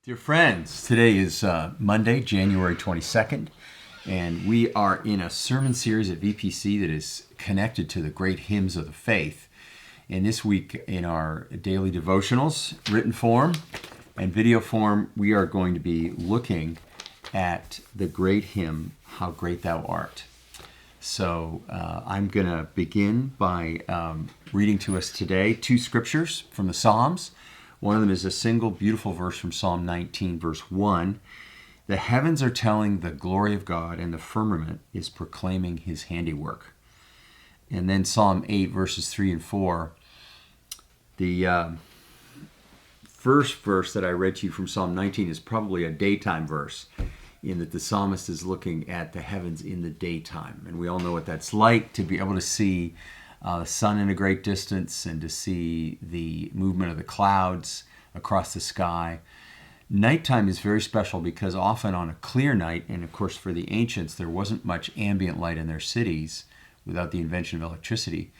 Dear friends, today is Monday, January 22nd, and we are in a sermon series at VPC that is connected to the great hymns of the faith. And this week in our daily devotionals, written form and video form, we are going to be looking at the great hymn, How Great Thou Art. So I'm going to begin by reading to us today two scriptures from the Psalms. One of them is a single beautiful verse from Psalm 19, verse 1. The heavens are telling the glory of God, and the firmament is proclaiming his handiwork. And then Psalm 8, verses 3 and 4. The first verse that I read to you from Psalm 19 is probably a daytime verse, in that the psalmist is looking at the heavens in the daytime. And we all know what that's like, to be able to see the sun in a great distance and to see the movement of the clouds across the sky. Nighttime is very special because often on a clear night, and of course for the ancients, there wasn't much ambient light in their cities without the invention of electricity.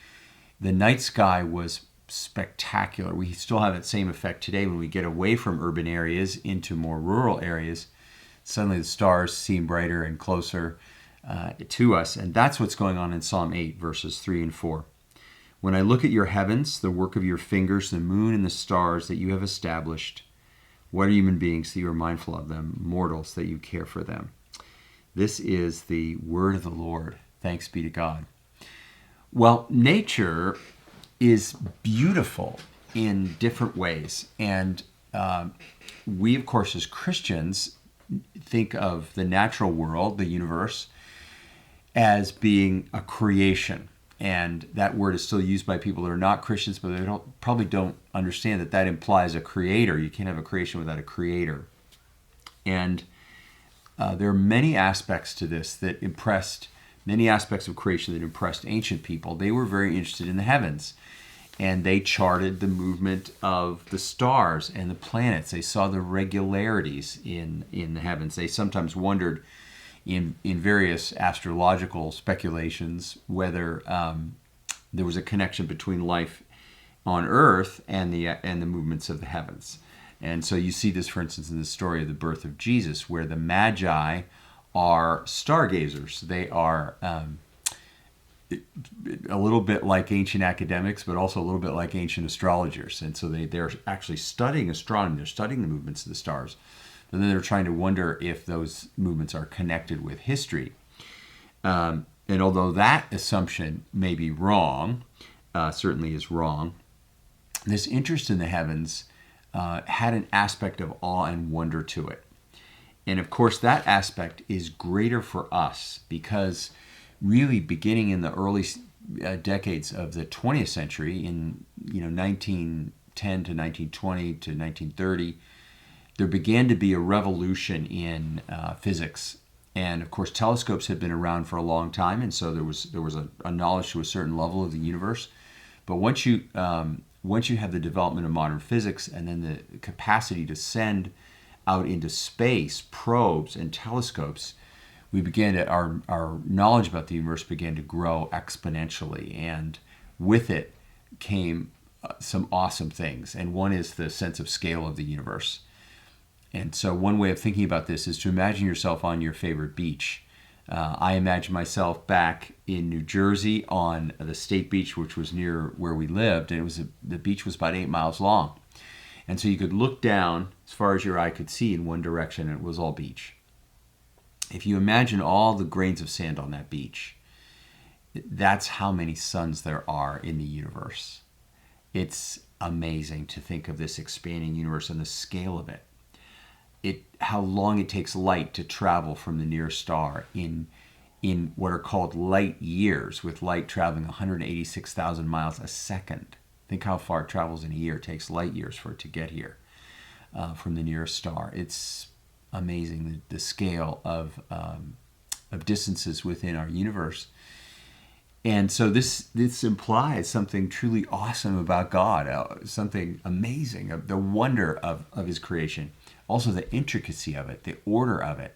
The night sky was spectacular. We still have that same effect today when we get away from urban areas into more rural areas. Suddenly the stars seem brighter and closer to us. And that's what's going on in Psalm 8, verses 3 and 4. When I look at your heavens, the work of your fingers, the moon and the stars that you have established, what are human beings that you are mindful of them, mortals that you care for them? This is the word of the Lord. Thanks be to God. Well, nature is beautiful in different ways. And we, of course, as Christians, think of the natural world, the universe, as being a creation. And that word is still used by people that are not Christians, but they probably don't understand that that implies a creator. You can't have a creation without a creator. And there are many aspects to this that impressed, many aspects of creation that impressed ancient people. They were very interested in the heavens, and they charted the movement of the stars and the planets. They saw the regularities in the heavens. They sometimes wondered in various astrological speculations whether there was a connection between life on Earth and the movements of the heavens. And so you see this, for instance, in the story of the birth of Jesus, where the Magi are stargazers. They are a little bit like ancient academics, but also a little bit like ancient astrologers. And so they're actually studying astronomy. They're studying the movements of the stars. And then they're trying to wonder if those movements are connected with history. And although that assumption may be wrong, certainly is wrong, this interest in the heavens had an aspect of awe and wonder to it. And of course, that aspect is greater for us because really beginning in the early decades of the 20th century, in 1910 to 1920 to 1930, there began to be a revolution in physics. And of course, telescopes had been around for a long time, and so there was a knowledge to a certain level of the universe. But once you have the development of modern physics, and then the capacity to send out into space probes and telescopes, we began to our knowledge about the universe began to grow exponentially, and with it came some awesome things. And one is the sense of scale of the universe. And so one way of thinking about this is to imagine yourself on your favorite beach. I imagine myself back in New Jersey on the state beach, which was near where we lived, and the beach was about 8 miles long. And so you could look down as far as your eye could see in one direction, and it was all beach. If you imagine all the grains of sand on that beach, that's how many suns there are in the universe. It's amazing to think of this expanding universe and the scale of it. How long it takes light to travel from the nearest star in what are called light years, with light traveling 186,000 miles a second. Think how far it travels in a year. It takes light years for it to get here from the nearest star. It's amazing the scale of distances within our universe. And so this implies something truly awesome about God, something amazing, the wonder of his creation. Also the intricacy of it, the order of it,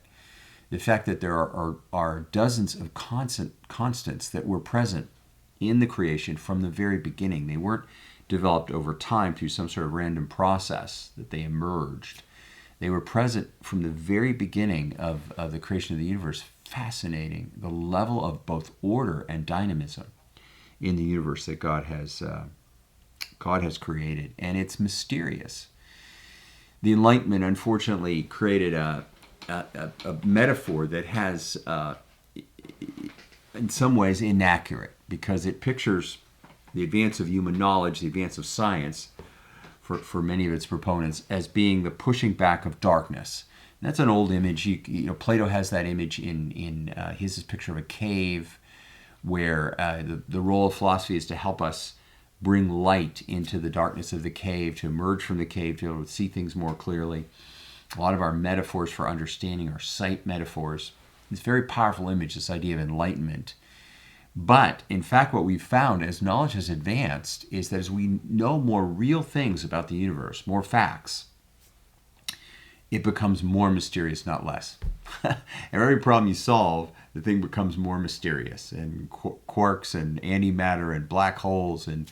the fact that there are dozens of constants that were present in the creation from the very beginning. They weren't developed over time through some sort of random process that they emerged. They were present from the very beginning of the creation of the universe. Fascinating, the level of both order and dynamism in the universe that God has created, and it's mysterious. The Enlightenment, unfortunately, created a metaphor that has, in some ways, inaccurate, because it pictures the advance of human knowledge, the advance of science, for many of its proponents, as being the pushing back of darkness. And that's an old image. Plato has that image in his picture of a cave, where the role of philosophy is to help us bring light into the darkness of the cave, to emerge from the cave, to be able to see things more clearly. A lot of our metaphors for understanding are sight metaphors. It's a very powerful image, this idea of enlightenment. But, in fact, what we've found as knowledge has advanced is that as we know more real things about the universe, more facts, it becomes more mysterious, not less. And every problem you solve, the thing becomes more mysterious. And quarks and antimatter and black holes and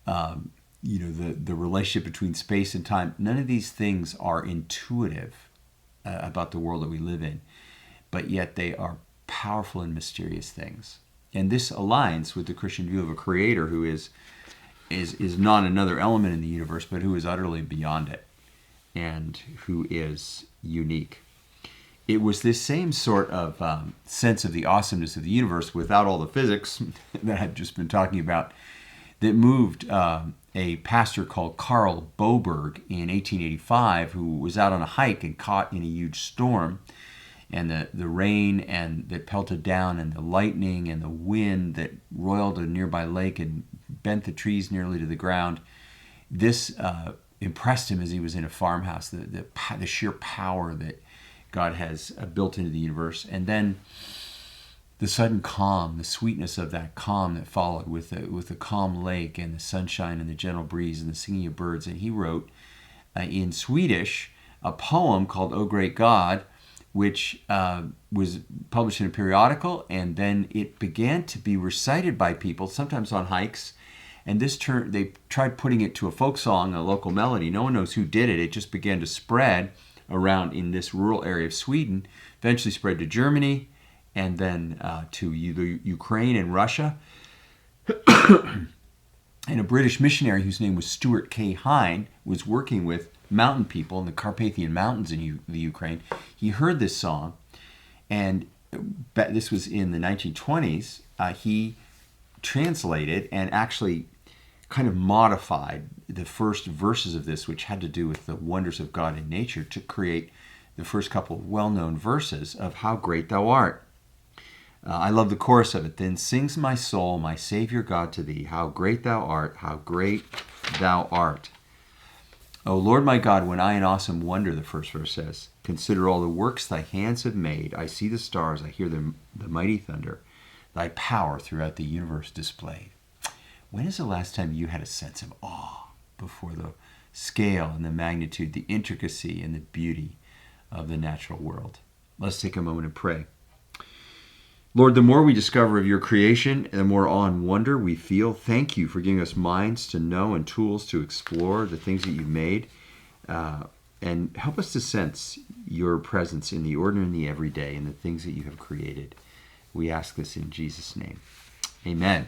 the relationship between space and time, none of these things are intuitive about the world that we live in, but yet they are powerful and mysterious things. And this aligns with the Christian view of a creator who is not another element in the universe, but who is utterly beyond it and who is unique. It was this same sort of sense of the awesomeness of the universe without all the physics that I've just been talking about that moved a pastor called Carl Boberg in 1885, who was out on a hike and caught in a huge storm. And the rain that pelted down, and the lightning and the wind that roiled a nearby lake and bent the trees nearly to the ground. This impressed him as he was in a farmhouse, the sheer power that God has built into the universe. And then the sudden calm, the sweetness of that calm that followed with the calm lake and the sunshine and the gentle breeze and the singing of birds. And he wrote in Swedish a poem called "O Great God," which was published in a periodical, and then it began to be recited by people, sometimes on hikes. And they tried putting it to a folk song, a local melody. No one knows who did it. It just began to spread around in this rural area of Sweden, eventually spread to Germany, and then to Ukraine and Russia. And a British missionary whose name was Stuart K. Hine was working with mountain people in the Carpathian Mountains in the Ukraine. He heard this song, and this was in the 1920s. He translated and actually kind of modified the first verses of this, which had to do with the wonders of God in nature, to create the first couple of well-known verses of "How Great Thou Art." I love the chorus of it. "Then sings my soul, my Savior God, to thee, how great thou art, how great thou art. O Lord my God, when I in awesome wonder," the first verse says, "consider all the works thy hands have made, I see the stars, I hear the mighty thunder, thy power throughout the universe displayed." When is the last time you had a sense of awe before the scale and the magnitude, the intricacy and the beauty of the natural world? Let's take a moment and pray. Lord, the more we discover of your creation, the more awe and wonder we feel. Thank you for giving us minds to know and tools to explore the things that you've made. And help us to sense your presence in the ordinary and the everyday and the things that you have created. We ask this in Jesus' name. Amen.